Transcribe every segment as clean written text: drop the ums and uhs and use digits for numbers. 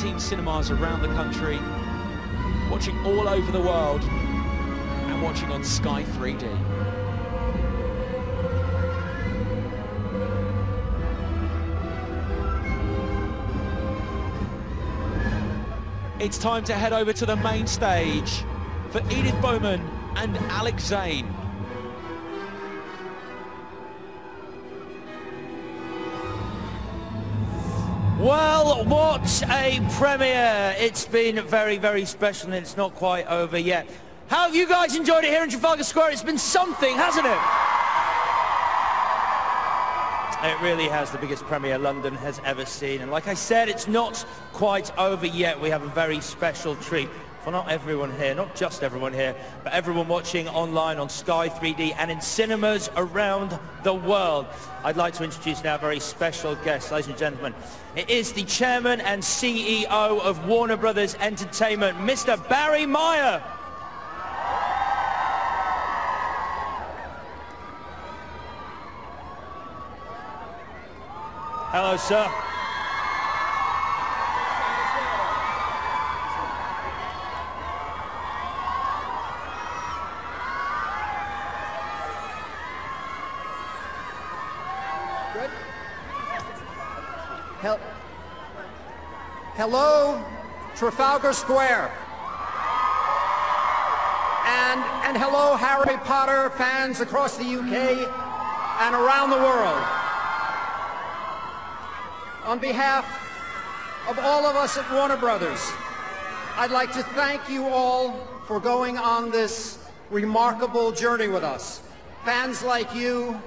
18 cinemas around the country, watching all over the world, and watching on Sky 3D. It's time to head over to the main stage for Edith Bowman and Alex Zane. Well, what a premiere. It's been very, very special, and it's not quite over yet. How have you guys enjoyed it here in Trafalgar Square? It's been something, hasn't it? It really has, the biggest premiere London has ever seen. And like I said, it's not quite over yet. We have a very special treat for not everyone here, not just everyone here, but everyone watching online on Sky 3D and in cinemas around the world. I'd like to introduce now a very special guest, ladies and gentlemen. It is the chairman and CEO of Warner Brothers Entertainment, Mr. Barry Meyer. Hello, sir. Good. Hello, Trafalgar Square. And hello, Harry Potter fans across the UK and around the world. On behalf of all of us at Warner Brothers, I'd like to thank you all for going on this remarkable journey with us. Fans like you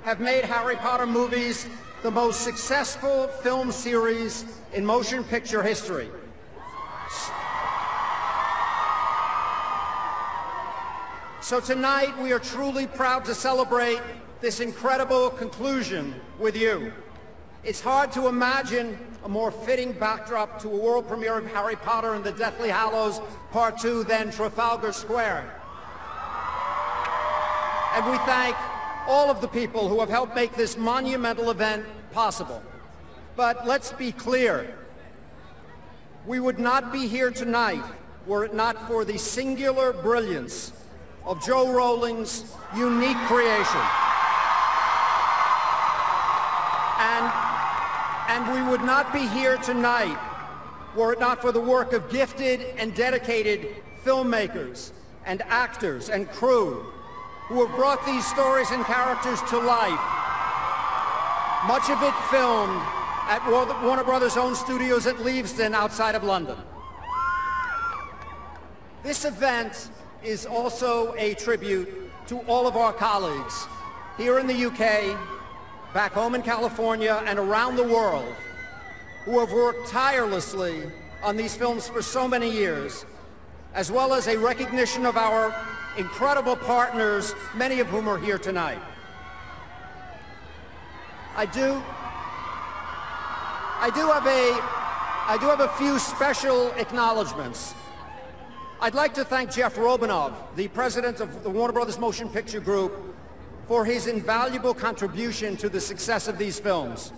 have made Harry Potter movies the most successful film series in motion picture history. So tonight we are truly proud to celebrate this incredible conclusion with you. It's hard to imagine a more fitting backdrop to a world premiere of Harry Potter and the Deathly Hallows Part 2 than Trafalgar Square. And we thank all of the people who have helped make this monumental event possible. But let's be clear, we would not be here tonight were it not for the singular brilliance of Joe Rowling's unique creation. And we would not be here tonight were it not for the work of gifted and dedicated filmmakers and actors and crew who have brought these stories and characters to life, much of it filmed at Warner Brothers' own studios at Leavesden outside of London. This event is also a tribute to all of our colleagues here in the UK, back home in California, and around the world who have worked tirelessly on these films for so many years, as well as a recognition of our incredible partners, many of whom are here tonight. I do have a few special acknowledgments. I'd like to thank Jeff Robinov, the president of the Warner Brothers Motion Picture Group, for his invaluable contribution to the success of these films.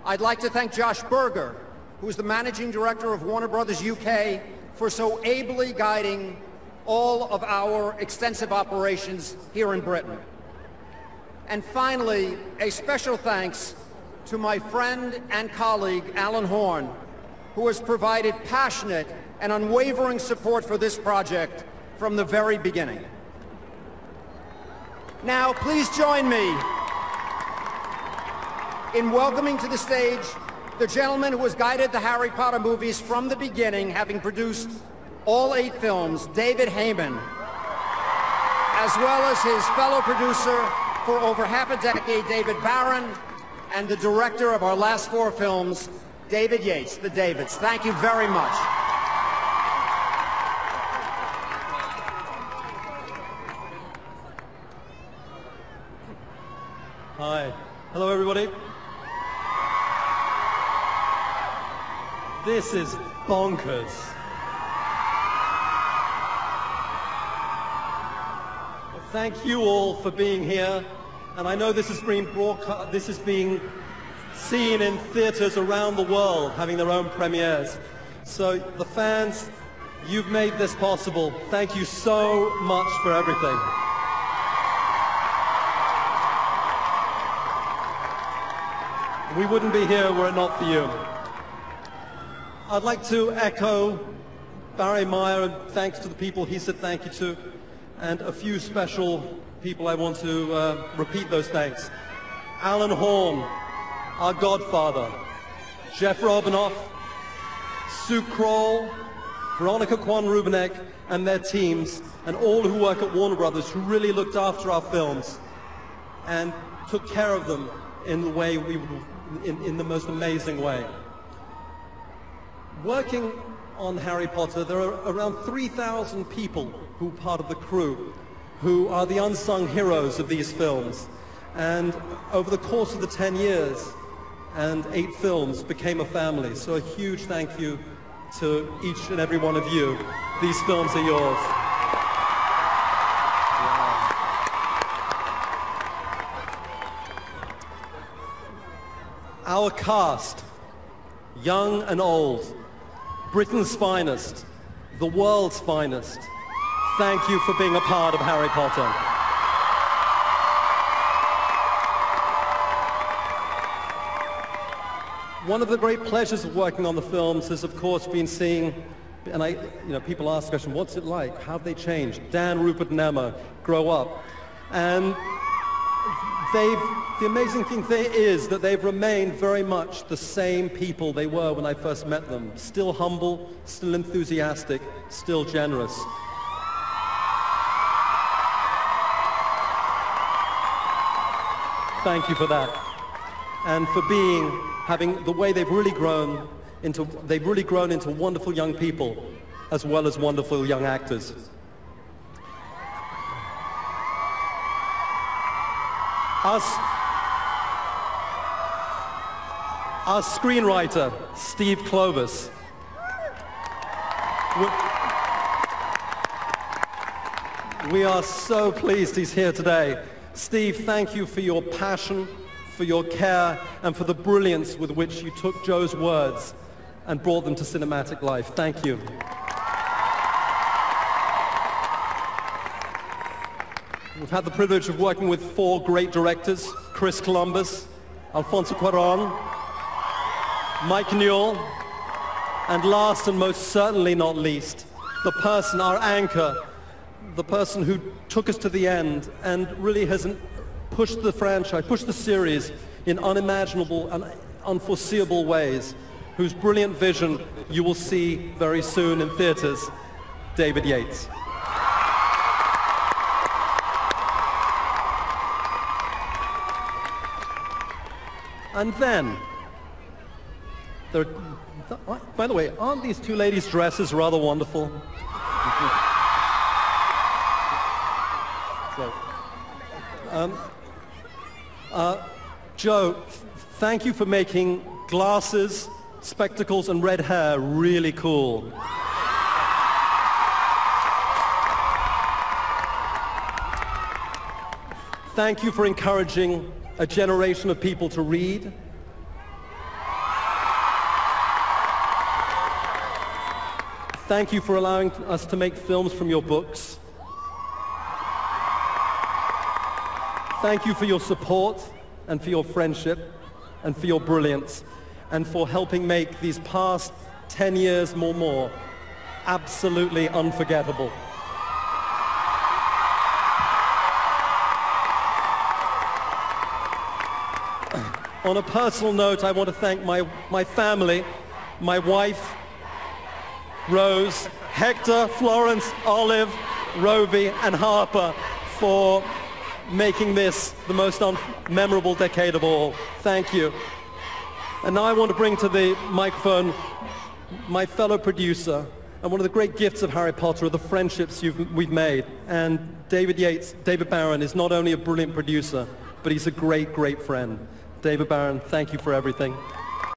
I'd like to thank Josh Berger, who is the managing director of Warner Brothers UK, for so ably guiding all of our extensive operations here in Britain. And finally, a special thanks to my friend and colleague, Alan Horn, who has provided passionate and unwavering support for this project from the very beginning. Now, please join me in welcoming to the stage the gentleman who has guided the Harry Potter movies from the beginning, having produced all 8 films, David Heyman, as well as his fellow producer for over half a decade, David Barron, and the director of our last 4 films, David Yates, the Davids. Thank you very much. Hi. Hello, everybody. This is bonkers. Well, thank you all for being here. And I know this is being broadcast, this is being seen in theaters around the world, having their own premieres. So the fans, you've made this possible. Thank you so much for everything. We wouldn't be here were it not for you. I'd like to echo Barry Meyer, and thanks to the people he said thank you to, and a few special people I want to repeat those thanks. Alan Horn, our godfather, Jeff Robinoff, Sue Kroll, Veronica Kwan-Rubenek and their teams, and all who work at Warner Brothers who really looked after our films and took care of them in the way we would, in the most amazing way. Working on Harry Potter, there are around 3,000 people who are part of the crew, who are the unsung heroes of these films. And over the course of the 10 years and 8 films became a family. So a huge thank you to each and every one of you. These films are yours. Our cast, young and old, Britain's finest, the world's finest, thank you for being a part of Harry Potter. One of the great pleasures of working on the films has, of course, been seeing, and people ask the question, what's it like? How have they changed? Dan, Rupert, and Emma grow up. And the amazing thing is that they've remained very much the same people they were when I first met them. Still humble, still enthusiastic, still generous. Thank you for that. And for having the way they've really grown into wonderful young people as well as wonderful young actors. Our screenwriter, Steve Kloves. We are so pleased he's here today. Steve, thank you for your passion, for your care, and for the brilliance with which you took Joe's words and brought them to cinematic life. Thank you. We've had the privilege of working with 4 great directors, Chris Columbus, Alfonso Cuarón, Mike Newell, and last and most certainly not least, the person, our anchor, the person who took us to the end and really has pushed the franchise, pushed the series in unimaginable and unforeseeable ways, whose brilliant vision you will see very soon in theaters, David Yates. And then, by the way, aren't these 2 ladies' dresses rather wonderful? Joe, thank you for making glasses, spectacles, and red hair really cool. Thank you for encouraging a generation of people to read. Thank you for allowing us to make films from your books. Thank you for your support and for your friendship and for your brilliance and for helping make these past 10 years more absolutely unforgettable. On a personal note, I want to thank my family, my wife, Rose, Hector, Florence, Olive, Roby, and Harper for making this the most memorable decade of all. Thank you. And now I want to bring to the microphone my fellow producer, and one of the great gifts of Harry Potter are the friendships we've made. And David Yates, David Barron, is not only a brilliant producer, but he's a great, great friend. David Barron, thank you for everything.